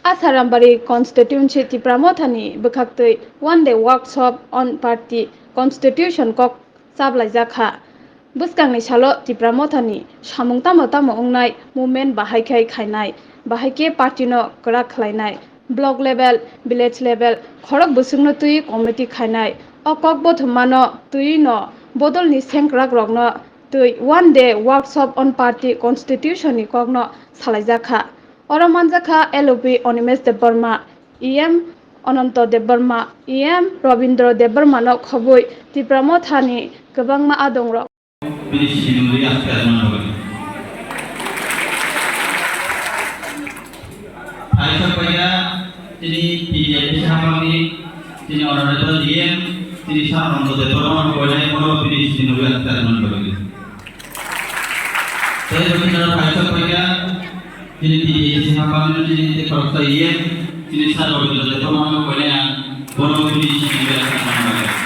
Asarambari constituency ti pramothani bukhaktui one day workshop on party constitution kok sablai jakha buskangni salo ti pramothani samung tamo tamo ongnai movement bahaikai khainai bahaike party no kra khlainai block level village level khorok busungno tui committee khainai okok bothumano tui no bodol ni sengkrak rokno tui one day workshop on party constitution ni kokno salai jakha Oro manjakha LOP Onimesh Debbarma, EM Ananto Debbarma, EM Robindra Debbarma no khoboi Tipramothani kwbangma adongrok. তিনি PDF সাহাবানি তিনি honourable DM তিনি সাধারণত দেববর্মন কইলাই বড় finish তিনি আত্মার মান করেন তাই রবীন্দ্র ভাষা কইয়া তিনি পিডিএফ সাহাবানি তিনি খরচ ইয়ে তিনি সাধারণত দেববর্মন কইলাই বড় ফিনিশ তিনি আত্মার মান করেন